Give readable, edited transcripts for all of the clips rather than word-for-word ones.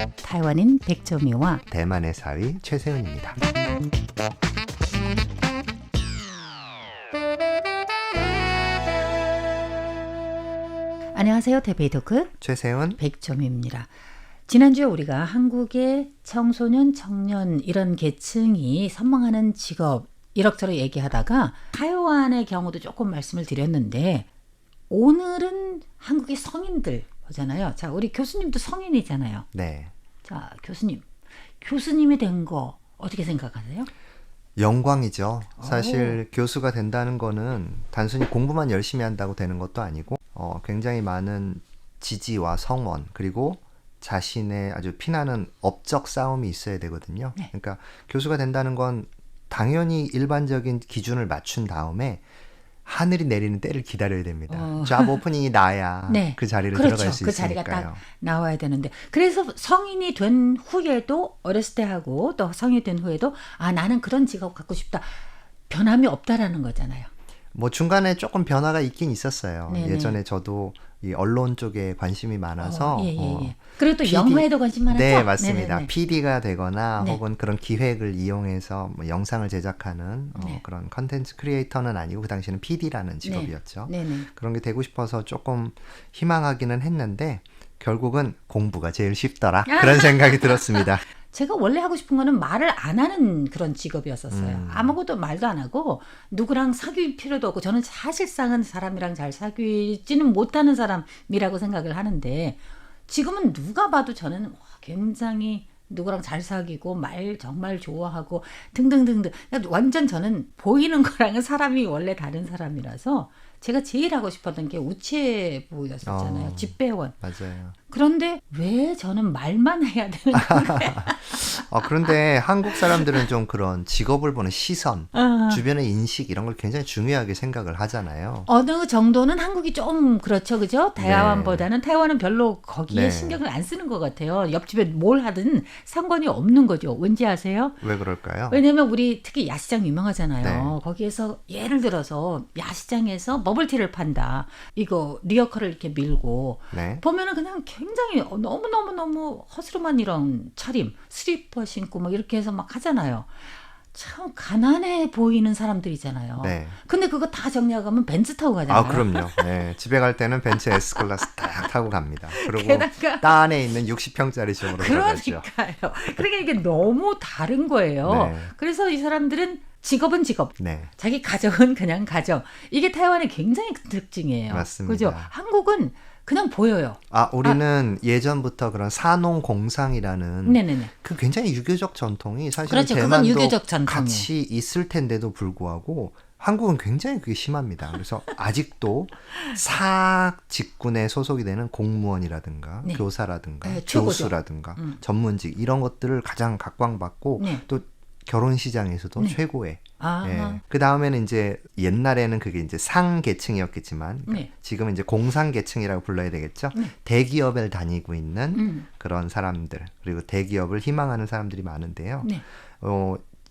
台湾인 백조미와 대만의 사위 최세은입니다. 안녕하세요. 대베이토크 최세은 백조미입니다. 지난주에 우리가 한국의 청소년, 청년 이런 계층이 선망하는 직업 이럭저럭 얘기하다가 타이완의 경우도 조금 말씀을 드렸는데 오늘은 한국의 성인들 보잖아요. 자, 우리 교수님도 성인이잖아요. 네. 자, 교수님이 된 거 어떻게 생각하세요? 영광이죠. 사실 교수가 된다는 거는 단순히 공부만 열심히 한다고 되는 것도 아니고 굉장히 많은 지지와 성원 그리고 자신의 아주 피나는 업적 싸움이 있어야 되거든요. 네. 그러니까 교수가 된다는 건 당연히 일반적인 기준을 맞춘 다음에 하늘이 내리는 때를 기다려야 됩니다. 잡 오프닝이 나야 네. 그 자리를 그렇죠. 들어갈 수 그 있으니까요. 자리가 딱 나와야 되는데 그래서 성인이 된 후에도 어렸을 때 하고 또 성인이 된 후에도 나는 그런 직업 갖고 싶다. 변함이 없다라는 거잖아요. 뭐 중간에 조금 변화가 있긴 있었어요. 네네. 예전에 저도 이 언론 쪽에 관심이 많아서 예. 그리고 또 PD, 영화에도 관심 많았죠? 네, 맞습니다. 네네네. PD가 되거나 네. 혹은 그런 기획을 이용해서 뭐 영상을 제작하는 네. 그런 컨텐츠 크리에이터는 아니고 그 당시에는 PD라는 직업이었죠. 네네. 그런 게 되고 싶어서 조금 희망하기는 했는데 결국은 공부가 제일 쉽더라. 그런 생각이 들었습니다. 제가 원래 하고 싶은 거는 말을 안 하는 그런 직업이었었어요. 아무것도 말도 안 하고 누구랑 사귈 필요도 없고 저는 사실상은 사람이랑 잘 사귀지는 못하는 사람이라고 생각을 하는데 지금은 누가 봐도 저는 굉장히 누구랑 잘 사귀고 말 정말 좋아하고 등등등등 완전 저는 보이는 거랑은 사람이 원래 다른 사람이라서 제가 제일 하고 싶었던 게 우체부였었잖아요. 집배원. 맞아요. 그런데 왜 저는 말만 해야 되는 건가요? 그런데 한국 사람들은 좀 그런 직업을 보는 시선, 주변의 인식 이런 걸 굉장히 중요하게 생각을 하잖아요. 어느 정도는 한국이 좀 그렇죠, 그죠? 타이완보다는 타이완은 별로 거기에 네. 신경을 안 쓰는 것 같아요. 옆집에 뭘 하든 상관이 없는 거죠. 왠지 아세요? 왜 그럴까요? 왜냐면 우리 특히 야시장 유명하잖아요. 네. 거기에서 예를 들어서 야시장에서 버블티를 판다. 이거 리어커를 이렇게 밀고 네. 보면은 그냥 굉장히 너무 허스름한 이런 차림, 슬리퍼 신고 막 이렇게 해서 막 하잖아요. 참 가난해 보이는 사람들이잖아요. 네. 근데 그거 다 정리하고 벤츠 타고 가잖아요. 그럼요. 네. 집에 갈 때는 벤츠 S클래스 딱 타고 갑니다. 그리고 게다가 따 안에 있는 60평짜리 집으로 들어가죠. 그러니까요. 그러니까 이게 너무 다른 거예요. 네. 그래서 이 사람들은 직업은 직업, 네. 자기 가정은 그냥 가정. 이게 타이완의 굉장히 큰 특징이에요. 맞습니다. 그죠? 한국은 그냥 보여요. 우리는 예전부터 그런 산농공상이라는 네네네. 그 굉장히 유교적 전통이 사실 그렇죠. 그건 대만도 유교적 전통이에요. 같이 있을 텐데도 불구하고 한국은 굉장히 그게 심합니다. 그래서 아직도 사학 직군에 소속이 되는 공무원이라든가 네. 교사라든가 네, 최고죠. 교수라든가 전문직 이런 것들을 가장 각광받고 네. 또 결혼 시장에서도 네. 최고의. 아, 예. 그 다음에는 이제 옛날에는 그게 이제 상계층이었겠지만 네. 지금은 이제 공상계층이라고 불러야 되겠죠. 네. 대기업을 다니고 있는 그런 사람들 그리고 대기업을 희망하는 사람들이 많은데요. 네.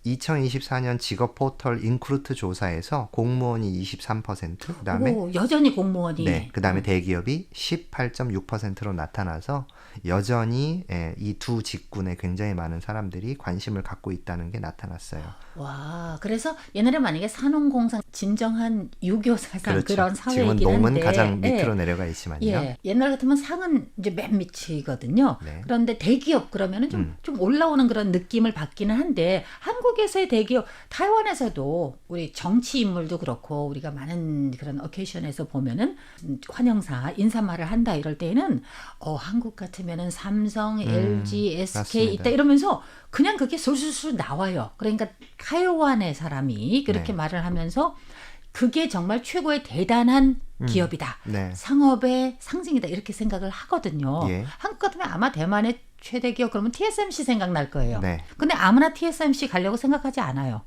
2024년 직업 포털 인크루트 조사에서 공무원이 23%, 그다음에 여전히 공무원이. 네, 그다음에 대기업이 18.6%로 나타나서 여전히 이 두 직군에 굉장히 많은 사람들이 관심을 갖고 있다는 게 나타났어요. 와, 그래서 옛날에 만약에 산업공상 진정한 유교 사상 그렇죠. 그런 사회이긴 지금은 농은 한데 가장 밑으로 내려가 있지만요. 예, 옛날 같으면 상은 이제 맨 밑이거든요. 네. 그런데 대기업 그러면은 좀 올라오는 그런 느낌을 받기는 한데 한국에서의 대기업, 타이완에서도 우리 정치 인물도 그렇고 우리가 많은 그런 어케이션에서 보면은 환영사 인사말을 한다 이럴 때에는 한국 같으면은 삼성, LG, SK 맞습니다. 있다 이러면서 그냥 그게 술술술 나와요. 그러니까 타이완의 사람이 그렇게 네. 말을 하면서 그게 정말 최고의 대단한 기업이다. 네. 상업의 상징이다. 이렇게 생각을 하거든요. 예. 한국 같으면 아마 대만의 최대 기업 그러면 TSMC 생각날 거예요. 네. 근데 아무나 TSMC 가려고 생각하지 않아요.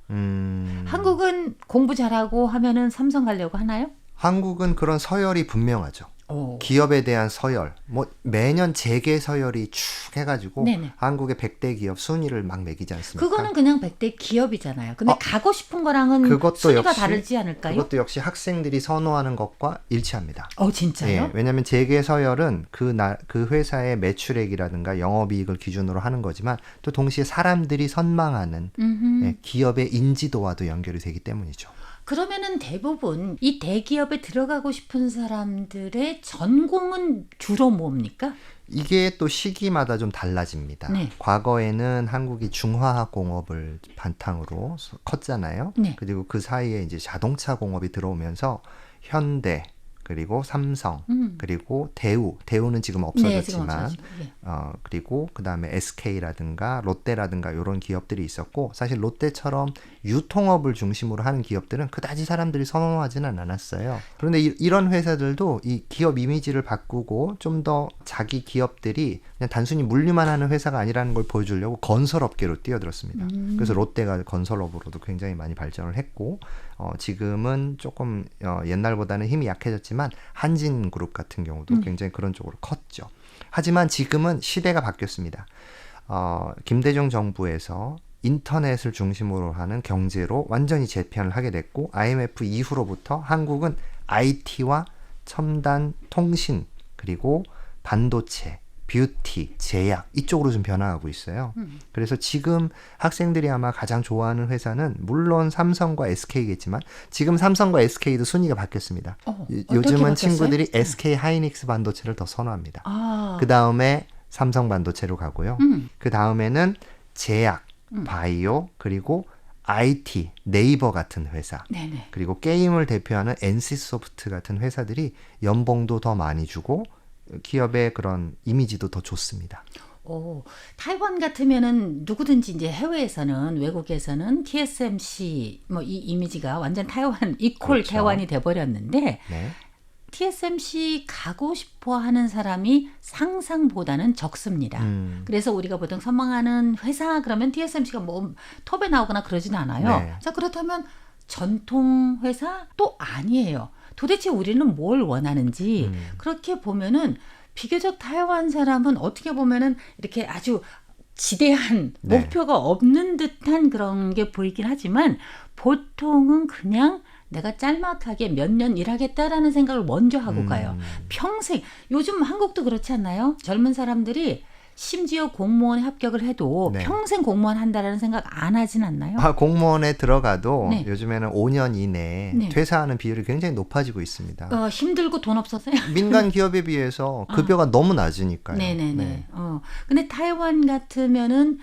한국은 공부 잘하고 하면은 삼성 가려고 하나요? 한국은 그런 서열이 분명하죠. 오. 기업에 대한 서열, 뭐 매년 재계 서열이 쭉 해가지고 네네. 한국의 100대 기업 순위를 막 매기지 않습니까? 그거는 그냥 100대 기업이잖아요. 근데 가고 싶은 거랑은 그것도 순위가 역시 다르지 않을까요? 그것도 역시 학생들이 선호하는 것과 일치합니다. 진짜요? 예, 왜냐하면 재계 서열은 그 회사의 매출액이라든가 영업이익을 기준으로 하는 거지만 또 동시에 사람들이 선망하는 기업의 인지도와도 연결이 되기 때문이죠. 그러면은 대부분 이 대기업에 들어가고 싶은 사람들의 전공은 주로 뭡니까? 이게 또 시기마다 좀 달라집니다. 네. 과거에는 한국이 중화학 공업을 바탕으로 컸잖아요. 네. 그리고 그 사이에 이제 자동차 공업이 들어오면서 현대 그리고 삼성 그리고 대우는 지금 네, 지금 없어졌지만 없어지고, 예. 그리고 그다음에 SK라든가 롯데라든가 이런 기업들이 있었고 사실 롯데처럼 유통업을 중심으로 하는 기업들은 그다지 사람들이 선호하지는 않았어요. 그런데 이런 회사들도 이 기업 이미지를 바꾸고 좀 더 자기 기업들이 그냥 단순히 물류만 하는 회사가 아니라는 걸 보여주려고 건설업계로 뛰어들었습니다. 그래서 롯데가 건설업으로도 굉장히 많이 발전을 했고 지금은 조금 옛날보다는 힘이 약해졌지만 한진그룹 같은 경우도 굉장히 그런 쪽으로 컸죠. 하지만 지금은 시대가 바뀌었습니다. 김대중 정부에서 인터넷을 중심으로 하는 경제로 완전히 재편을 하게 됐고 IMF 이후로부터 한국은 IT와 첨단 통신 그리고 반도체, 뷰티, 제약 이쪽으로 좀 변화하고 있어요. 그래서 지금 학생들이 아마 가장 좋아하는 회사는 물론 삼성과 SK겠지만 지금 삼성과 SK도 순위가 바뀌었습니다. 요즘은 바뀌었어요? 친구들이 SK 하이닉스 반도체를 더 선호합니다. 아. 그 다음에 삼성 반도체로 가고요. 그 다음에는 제약, 바이오 그리고 IT, 네이버 같은 회사 네네. 그리고 게임을 대표하는 NC소프트 같은 회사들이 연봉도 더 많이 주고 기업의 그런 이미지도 더 좋습니다. 타이완 같으면은 누구든지 이제 해외에서는 외국에서는 TSMC 뭐 이 이미지가 완전 타이완 이퀄 그렇죠. 타이완이 돼버렸는데 네. TSMC 가고 싶어 하는 사람이 상상보다는 적습니다. 그래서 우리가 보통 선망하는 회사 그러면 TSMC가 뭐 톱에 나오거나 그러지는 않아요. 네. 자, 그렇다면 전통 회사 또 아니에요. 도대체 우리는 뭘 원하는지 그렇게 보면은 비교적 타이완 사람은 어떻게 보면은 이렇게 아주 지대한 네. 목표가 없는 듯한 그런 게 보이긴 하지만 보통은 그냥 내가 짤막하게 몇 년 일하겠다라는 생각을 먼저 하고 가요. 평생. 요즘 한국도 그렇지 않나요? 젊은 사람들이 심지어 공무원에 합격을 해도 네. 평생 공무원 한다라는 생각 안 하진 않나요? 공무원에 들어가도 네. 요즘에는 5년 이내에 네. 퇴사하는 비율이 굉장히 높아지고 있습니다. 힘들고 돈 없어서요? 민간 기업에 비해서 급여가 너무 낮으니까요. 네네네. 네. 근데 타이완 같으면은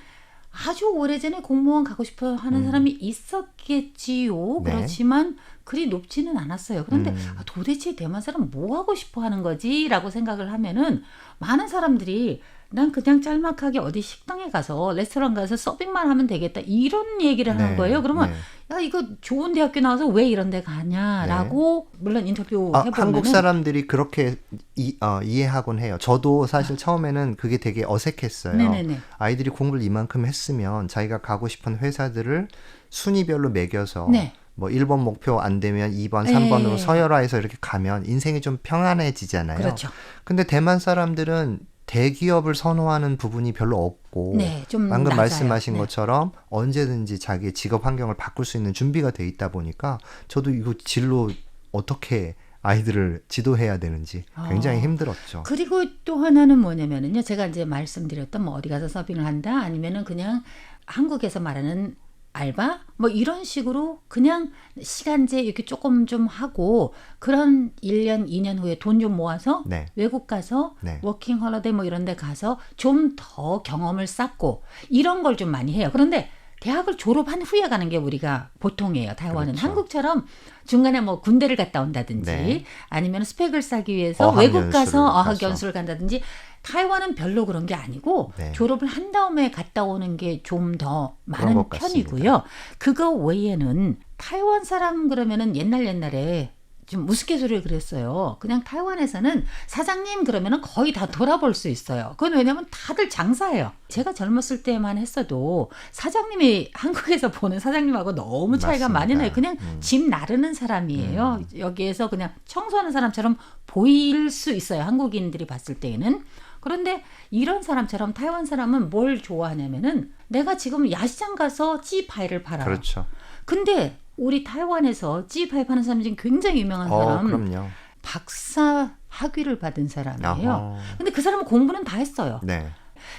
아주 오래전에 공무원 가고 싶어 하는 사람이 있었겠지요. 네. 그렇지만 그리 높지는 않았어요. 그런데 도대체 대만 사람 뭐 하고 싶어 하는 거지? 라고 생각을 하면은 많은 사람들이 난 그냥 짤막하게 어디 식당에 가서 레스토랑 가서 서빙만 하면 되겠다. 이런 얘기를 하는 네. 거예요. 그러면 네. 야 이거 좋은 대학교 나와서 왜 이런 데 가냐라고 물론 인터뷰 해보면 한국 사람들이 그렇게 이해하곤 해요. 저도 사실 처음에는 그게 되게 어색했어요. 네네네. 아이들이 공부를 이만큼 했으면 자기가 가고 싶은 회사들을 순위별로 매겨서 네. 뭐 1번 목표 안 되면 2번, 네. 3번으로 서열화해서 이렇게 가면 인생이 좀 평안해지잖아요. 그렇죠. 근데 대만 사람들은 대기업을 선호하는 부분이 별로 없고 네, 좀 방금 낮아요. 말씀하신 네. 것처럼 언제든지 자기의 직업 환경을 바꿀 수 있는 준비가 돼 있다 보니까 저도 이거 진로 어떻게 아이들을 지도해야 되는지 굉장히 힘들었죠. 그리고 또 하나는 뭐냐면은요. 제가 이제 말씀드렸던 뭐 어디 가서 서빙을 한다 아니면은 그냥 한국에서 말하는 알바 뭐 이런 식으로 그냥 시간제 이렇게 조금 좀 하고 그런 1년 2년 후에 돈 좀 모아서 네. 외국 가서 네. 워킹 홀리데이 뭐 이런 데 가서 좀 더 경험을 쌓고 이런 걸 좀 많이 해요. 그런데 대학을 졸업한 후에 가는 게 우리가 보통이에요. 타이완은 그렇죠. 한국처럼 중간에 뭐 군대를 갔다 온다든지 네. 아니면 스펙을 쌓기 위해서 외국 어학연수를 가서 가서. 어학연수를 간다든지 타이완은 별로 그런 게 아니고 네. 졸업을 한 다음에 갔다 오는 게 좀 더 그런 많은 것 같습니다. 편이고요. 그거 외에는 타이완 사람 그러면은 옛날에 좀 우스갯소리를 그랬어요. 그냥 타이완에서는 사장님 그러면은 거의 다 돌아볼 수 있어요. 그건 왜냐면 다들 장사예요. 제가 젊었을 때만 했어도 사장님이 한국에서 보는 사장님하고 너무 차이가 맞습니다. 많이 나요. 그냥 집 나르는 사람이에요. 여기에서 그냥 청소하는 사람처럼 보일 수 있어요. 한국인들이 봤을 때에는. 그런데 이런 사람처럼 타이완 사람은 뭘 좋아하냐면은 내가 지금 야시장 가서 찌파이를 팔아요. 그렇죠. 근데 우리 타이완에서 찌파이 파는 사람 중에 굉장히 유명한 사람 그럼요. 박사 학위를 받은 사람이에요. 어허. 근데 그 사람은 공부는 다 했어요. 네.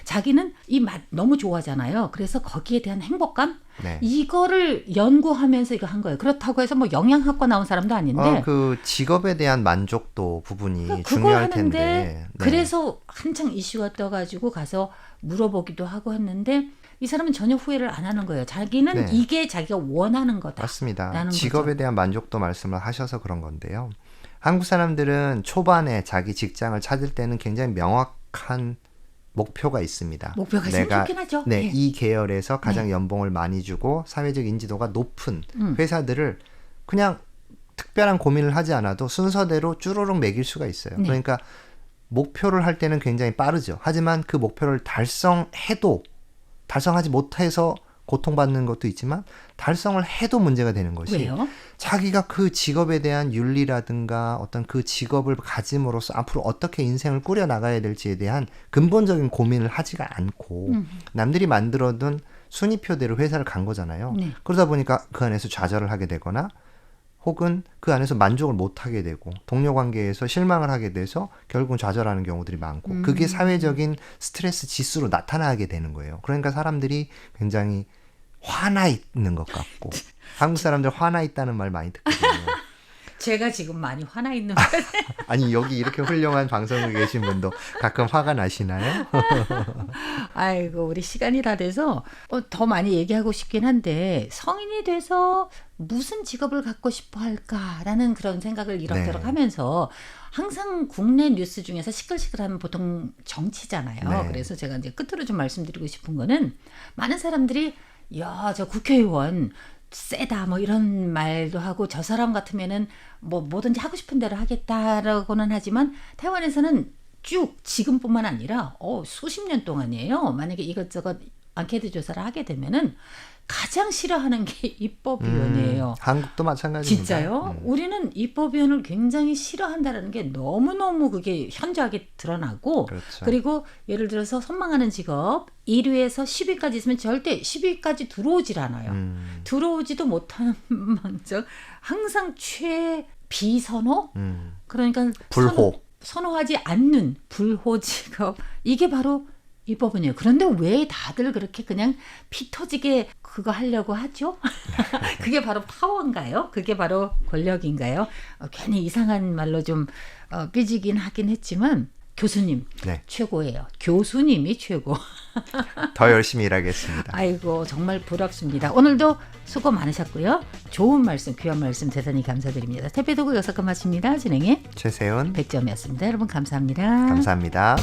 자기는 이 맛 너무 좋아하잖아요. 그래서 거기에 대한 행복감 네. 이거를 연구하면서 이거 한 거예요. 그렇다고 해서 뭐 영양학과 나온 사람도 아닌데 그 직업에 대한 만족도 부분이 그걸 중요할 하는데 텐데. 네. 그래서 한창 이슈가 떠가지고 가서 물어보기도 하고 했는데 이 사람은 전혀 후회를 안 하는 거예요. 자기는 네. 이게 자기가 원하는 거다. 맞습니다. 라는 직업에 거죠. 대한 만족도 말씀을 하셔서 그런 건데요. 한국 사람들은 초반에 자기 직장을 찾을 때는 굉장히 명확한 목표가 있습니다. 목표가 있으면 좋긴 하죠. 네, 네. 이 계열에서 가장 연봉을 많이 주고 사회적 인지도가 높은 회사들을 그냥 특별한 고민을 하지 않아도 순서대로 쭈루룩 매길 수가 있어요. 네. 그러니까 목표를 할 때는 굉장히 빠르죠. 하지만 그 목표를 달성하지 못해서 고통받는 것도 있지만 달성을 해도 문제가 되는 것이 왜요? 자기가 그 직업에 대한 윤리라든가 어떤 그 직업을 가짐으로써 앞으로 어떻게 인생을 꾸려 나가야 될지에 대한 근본적인 고민을 하지가 않고 남들이 만들어둔 순위표대로 회사를 간 거잖아요. 네. 그러다 보니까 그 안에서 좌절을 하게 되거나 혹은 그 안에서 만족을 못 하게 되고 동료 관계에서 실망을 하게 돼서 결국은 좌절하는 경우들이 많고 그게 사회적인 스트레스 지수로 나타나게 되는 거예요. 그러니까 사람들이 굉장히 화나 있는 것 같고 한국 사람들 화나 있다는 말 많이 듣거든요. 제가 지금 많이 화나 있는 아니 여기 이렇게 훌륭한 방송에 계신 분도 가끔 화가 나시나요? 아이고 우리 시간이 다 돼서 더 많이 얘기하고 싶긴 한데 성인이 돼서 무슨 직업을 갖고 싶어 할까라는 그런 생각을 이럭저럭 네. 하면서 항상 국내 뉴스 중에서 시끌시끌하면 보통 정치잖아요. 네. 그래서 제가 이제 끝으로 좀 말씀드리고 싶은 거는 많은 사람들이 야, 저 국회의원 세다 뭐 이런 말도 하고 저 사람 같으면은 뭐 뭐든지 하고 싶은 대로 하겠다라고는 하지만 타이완에서는 쭉 지금뿐만 아니라 수십 년 동안이에요. 만약에 이것저것 앙케이트 조사를 하게 되면은 가장 싫어하는 게 입법위원회예요. 한국도 마찬가지입니다. 진짜요? 우리는 입법위원을 굉장히 싫어한다는 게 너무너무 그게 현저하게 드러나고 그렇죠. 그리고 예를 들어서 선망하는 직업 1위에서 10위까지 있으면 절대 10위까지 들어오질 않아요. 들어오지도 못하는 망정 항상 최비선호? 그러니까 불호. 선호하지 않는 불호 직업 이게 바로 입법은요. 그런데 왜 다들 그렇게 그냥 피 터지게 그거 하려고 하죠? 그게 바로 파워인가요? 그게 바로 권력인가요? 괜히 이상한 말로 좀 삐지긴 하긴 했지만 교수님 네. 최고예요. 교수님이 최고. 더 열심히 일하겠습니다. 아이고 정말 부럽습니다. 오늘도 수고 많으셨고요. 좋은 말씀, 귀한 말씀 대단히 감사드립니다. 태페도구 여섯 건 마칩니다. 진행의 최세훈 백점이었습니다. 여러분 감사합니다. 감사합니다.